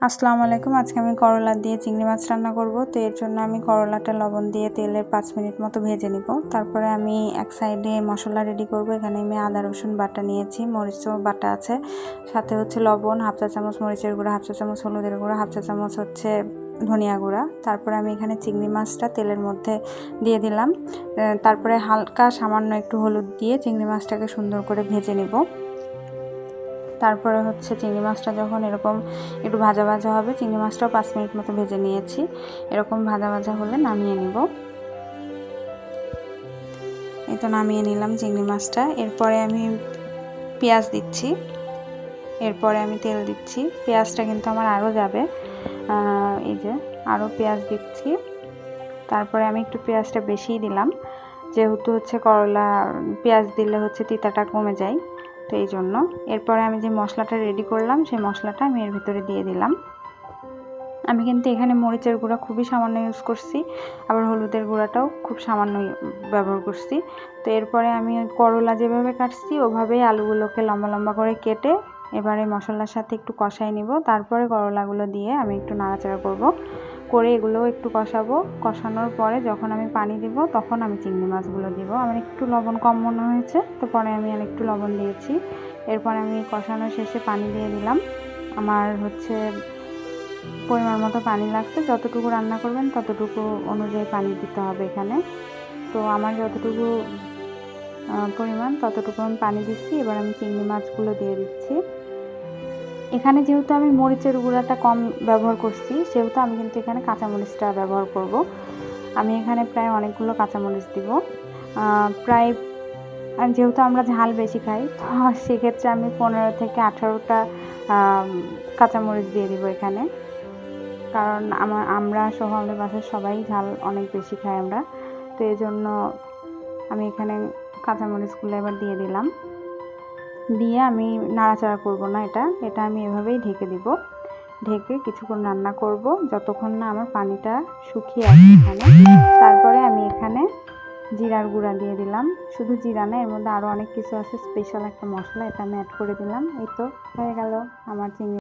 আসসালামু আলাইকুম। আজকে আমি করলা দিয়ে চিংড়ি মাছ রান্না করব। তো এর জন্য আমি করলাটা লবণ দিয়ে তেলে 5 মিনিট মতো ভেজে নিব। তারপরে আমি এক সাইডে মশলা রেডি করব। এখানে আমি আদা রসুন বাটা নিয়েছি, মরিচও বাটা আছে, সাথে হচ্ছে লবণ, হাফ চা চামচ মরিচের গুঁড়া, হাফ চা চামচ হলুদের গুঁড়া, হাফ চা চামচ হচ্ছে ধনিয়া গুঁড়া। তারপরে আমি এখানে চিংড়ি মাছটা তেলের মধ্যে দিয়ে দিলাম। তারপরে হালকা সামান্য একটু হলুদ দিয়ে চিংড়ি মাছটাকে সুন্দর করে ভেজে নিব। তারপরে হচ্ছে চিংড়ি মাছটা যখন এরকম একটু ভাজা ভাজা হবে, চিংড়ি মাছটাও 5 মিনিট মতো ভেজে নিয়েছি। এরকম ভাজা ভাজা হলে নামিয়ে নিব। এই তো নামিয়ে নিলাম চিংড়ি মাছটা। এরপরে আমি পেঁয়াজ দিচ্ছি, এরপরে আমি তেল দিচ্ছি। পেঁয়াজটা কিন্তু আমার আরও যাবে, এই যে আরও পেঁয়াজ দিচ্ছি। তারপরে আমি একটু পেঁয়াজটা বেশিই দিলাম, যেহেতু হচ্ছে করলা পেঁয়াজ দিলে হচ্ছে তিতাটা কমে যায়, তো এই জন্য। এরপরে আমি যে মশলাটা রেডি করলাম সেই মশলাটা আমি এর ভিতরে দিয়ে দিলাম। আমি কিন্তু এখানে মরিচের গুঁড়া খুবই সামান্য ইউজ করছি, আবার হলুদের গুঁড়াটাও খুব সামান্য ব্যবহার করছি। তো এরপরে আমি করলা যেভাবে কাটছি ওভাবেই আলুগুলোকে লম্বা লম্বা করে কেটে এবারে মশলার সাথে একটু কষাই নিব। তারপরে করলাগুলো দিয়ে আমি একটু নাড়াচাড়া করে এগুলোও একটু কষাবো। কষানোর পরে যখন আমি পানি দিব তখন আমি চিংড়ি মাছগুলো দিব। আমার একটু লবণ কম মনে হয়েছে, তো পরে আমি আর একটু লবণ দিয়েছি। এরপর আমি কষানো শেষে পানি দিয়ে দিলাম। আমার হচ্ছে পরিমাণ মতো পানি লাগছে, যতটুকু রান্না করবেন ততটুকু অনুযায়ী পানি দিতে হবে এখানে। তো আমার যতটুকু পরিমাণ ততটুকু আমি পানি দিচ্ছি। এবার আমি চিংড়ি মাছগুলো দিয়ে দিচ্ছি। এখানে যেহেতু আমি মরিচের গুঁড়াটা কম ব্যবহার করছি, সেহেতু আমি কিন্তু এখানে কাঁচামরিচটা ব্যবহার করব। আমি এখানে প্রায় অনেকগুলো কাঁচামরিচ দিব, প্রায়, যেহেতু আমরা ঝাল বেশি খাই, তো সেক্ষেত্রে আমি 15 থেকে 18টা কাঁচামরিচ দিয়ে দিব এখানে। কারণ আমরা সহ আমাদের বাসার সবাই ঝাল অনেক বেশি খাই আমরা, তো এই জন্য আমি এখানে কাঁচামরিচগুলো এবার দিয়ে দিলাম। দিয়ে আমি নাড়াচাড়া করব না, এটা আমি এভাবেই ঢেকে দিব। ঢেকে কিছুক্ষণ রান্না করব যতক্ষণ না আমার পানিটা শুকিয়ে আসে এখানে। তারপরে আমি এখানে জিরার গুঁড়া দিয়ে দিলাম। শুধু জিরা না, এর মধ্যে আরও অনেক কিছু আছে, স্পেশাল একটা মশলা, এটা আমি অ্যাড করে দিলাম। এই তো হয়ে গেল আমার চিংড়ি